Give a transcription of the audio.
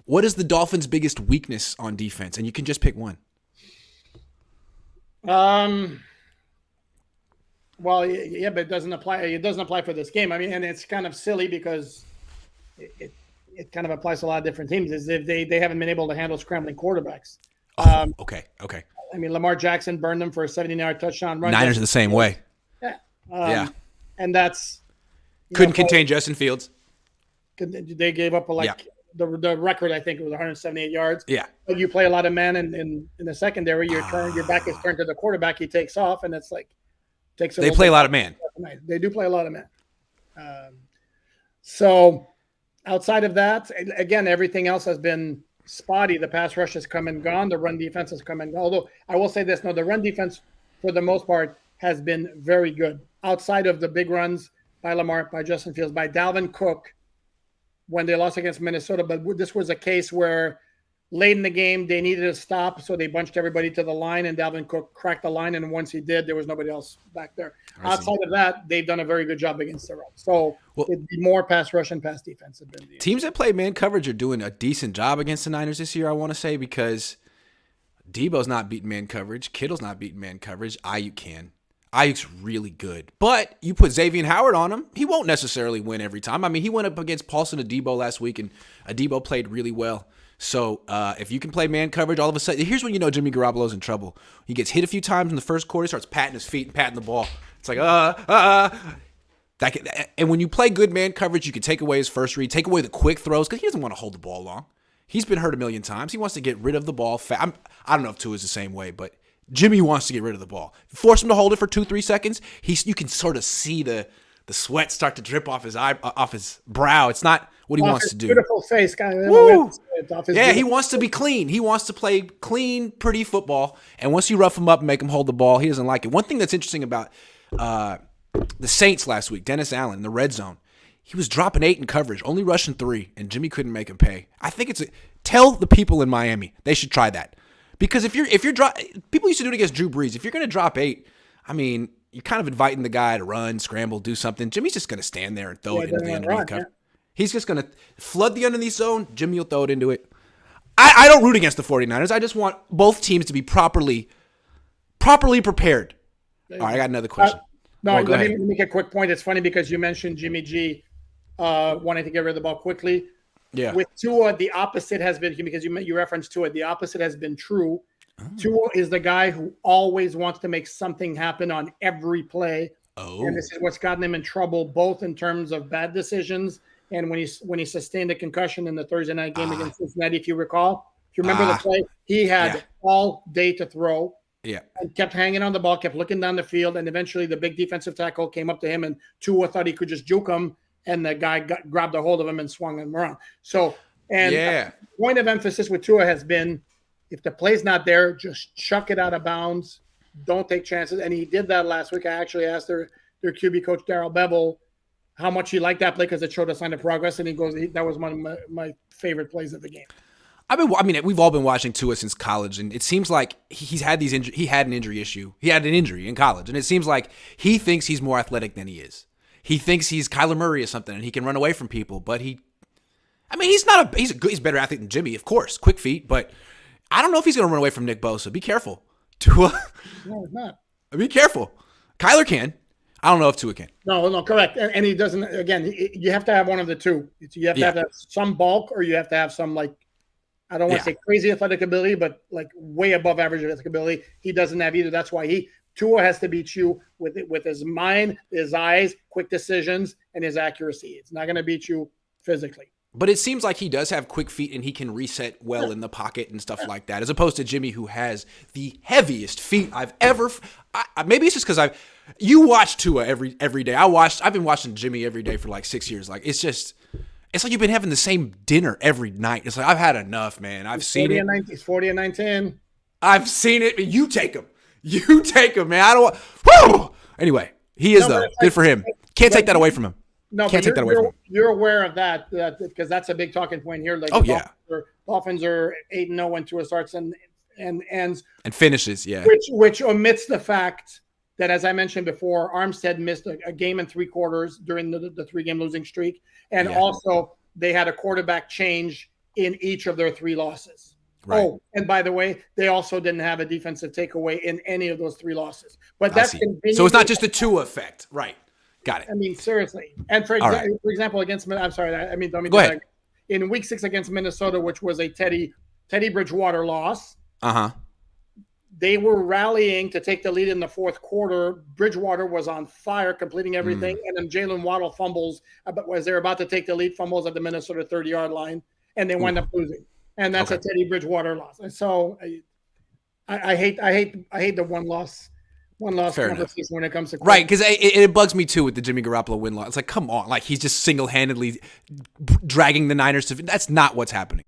What is the Dolphins' biggest weakness on defense? And you can just pick one. Um, well, yeah, but it doesn't apply. It doesn't apply for this game. I mean, and it's kind of silly because it kind of applies to a lot of different teams. Is if they haven't been able to handle scrambling quarterbacks. Oh, Um, okay. I mean, Lamar Jackson burned them for a 70-yard touchdown run. Niners are the same way. Yeah. Yeah. And that's Couldn't contain Justin Fields. they gave up the record. I think it was 178 yards. Yeah. But you play a lot of men in the secondary. Your back is turned to the quarterback. He takes off, and it's like takes. They play a lot of man. They do play a lot of men. So outside of that, again, everything else has been spotty. The pass rush has come and gone. The run defense has come and gone. Although I will say this: no, the run defense for the most part has been very good. Outside of the big runs by Lamar, by Justin Fields, by Dalvin Cook, when they lost against Minnesota. But this was a case where late in the game, they needed a stop, so they bunched everybody to the line, and Dalvin Cook cracked the line. And once he did, there was nobody else back there. Outside of that, they've done a very good job against the run. So it'd be more pass rush and pass defense. Teams that play man coverage are doing a decent job against the Niners this year, I want to say, because Debo's not beating man coverage. Kittle's not beating man coverage. Ayuk can. Ayuk's really good. But you put Xavier Howard on him, he won't necessarily win every time. I mean, he went up against Paulson Adebo last week, and Adebo played really well. So if you can play man coverage, all of a sudden, here's when you know Jimmy Garoppolo's in trouble. He gets hit a few times in the first quarter, starts patting his feet and patting the ball. It's like, and when you play good man coverage, you can take away his first read, take away the quick throws, because he doesn't want to hold the ball long. He's been hurt a million times. He wants to get rid of the ball fast. I don't know if Tua is the same way, but Jimmy wants to get rid of the ball. Force him to hold it for 2-3 seconds. You can sort of see the sweat start to drip off his brow. It's not what he wants to do. Beautiful face, kind of. Woo! Yeah, he wants to be clean. He wants to play clean, pretty football. And once you rough him up and make him hold the ball, he doesn't like it. One thing that's interesting about the Saints last week, Dennis Allen in the red zone, he was dropping 8 in coverage, only rushing 3, and Jimmy couldn't make him pay. I think tell the people in Miami they should try that. Because if you're people used to do it against Drew Brees. If you're going to drop 8, I mean, you're kind of inviting the guy to run, scramble, do something. Jimmy's just going to stand there and throw it into the underneath cover. Yeah. He's just going to flood the underneath zone. Jimmy will throw it into it. I don't root against the 49ers. I just want both teams to be properly prepared. All right, I got another question. Let me make a quick point. It's funny because you mentioned Jimmy G wanting to get rid of the ball quickly. Yeah. With Tua, the opposite has been, because you referenced Tua, the opposite has been true. Oh. Tua is the guy who always wants to make something happen on every play. Oh. And this is what's gotten him in trouble, both in terms of bad decisions and when he sustained a concussion in the Thursday night game against Cincinnati, if you recall. If you remember the play, he had all day to throw. Yeah. And kept hanging on the ball, kept looking down the field, and eventually the big defensive tackle came up to him, and Tua thought he could just juke him, and the guy grabbed a hold of him and swung him around. So, the point of emphasis with Tua has been, if the play's not there, just chuck it out of bounds. Don't take chances. And he did that last week. I actually asked their QB coach, Darrell Bevel, how much he liked that play because it showed a sign of progress. And he goes, that was one of my favorite plays of the game. We've all been watching Tua since college, and it seems like he had an injury issue. He had an injury in college, and it seems like he thinks he's more athletic than he is. He thinks he's Kyler Murray or something, and he can run away from people. But he's a better athlete than Jimmy, of course, quick feet. But I don't know if he's going to run away from Nick Bosa. Be careful, Tua. No, he's not. Be careful. Kyler can. I don't know if Tua can. No, correct. And he doesn't. Again, you have to have one of the two. You have to have some bulk, or you have to have some I don't want to say crazy athletic ability, but way above average athletic ability. He doesnn't have either. That's why Tua has to beat you with his mind, his eyes, quick decisions, and his accuracy. It's not going to beat you physically. But it seems like he does have quick feet and he can reset well in the pocket and stuff like that, as opposed to Jimmy, who has the heaviest feet I've ever. Maybe it's just because you watch Tua every day. I've been watching Jimmy every day for 6 years. It's like you've been having the same dinner every night. It's like, I've had enough, man. I've seen it. He's 40 and 19. I've seen it. You take him. You take him, man. I don't want. Woo! Anyway, he is, though. Good for him. Can't take that away from him. No, can't take that away from him. You're aware of that because that's a big talking point here. Dolphins are 8-0 when Tua starts and ends. And finishes, yeah. Which omits the fact that, as I mentioned before, Armstead missed a game and 3 quarters during the 3-game losing streak. And also they had a quarterback change in each of their 3 losses. Right. Oh, and by the way, they also didn't have a defensive takeaway in any of those 3 losses. But that's so it's not just a Tua effect, right? Got it. I mean, seriously. And for example, against I'm sorry, I mean, go ahead. In Week 6 against Minnesota, which was a Teddy Bridgewater loss. They were rallying to take the lead in the fourth quarter. Bridgewater was on fire, completing everything, and then Jalen Waddle fumbles as they're about to take the lead, fumbles at the Minnesota 30-yard line, and they wind up losing. And that's a Teddy Bridgewater loss. And so I hate the one loss conversation when it comes to right, because it bugs me too with the Jimmy Garoppolo win loss. It's like, come on, like he's just single-handedly dragging the Niners to. That's not what's happening.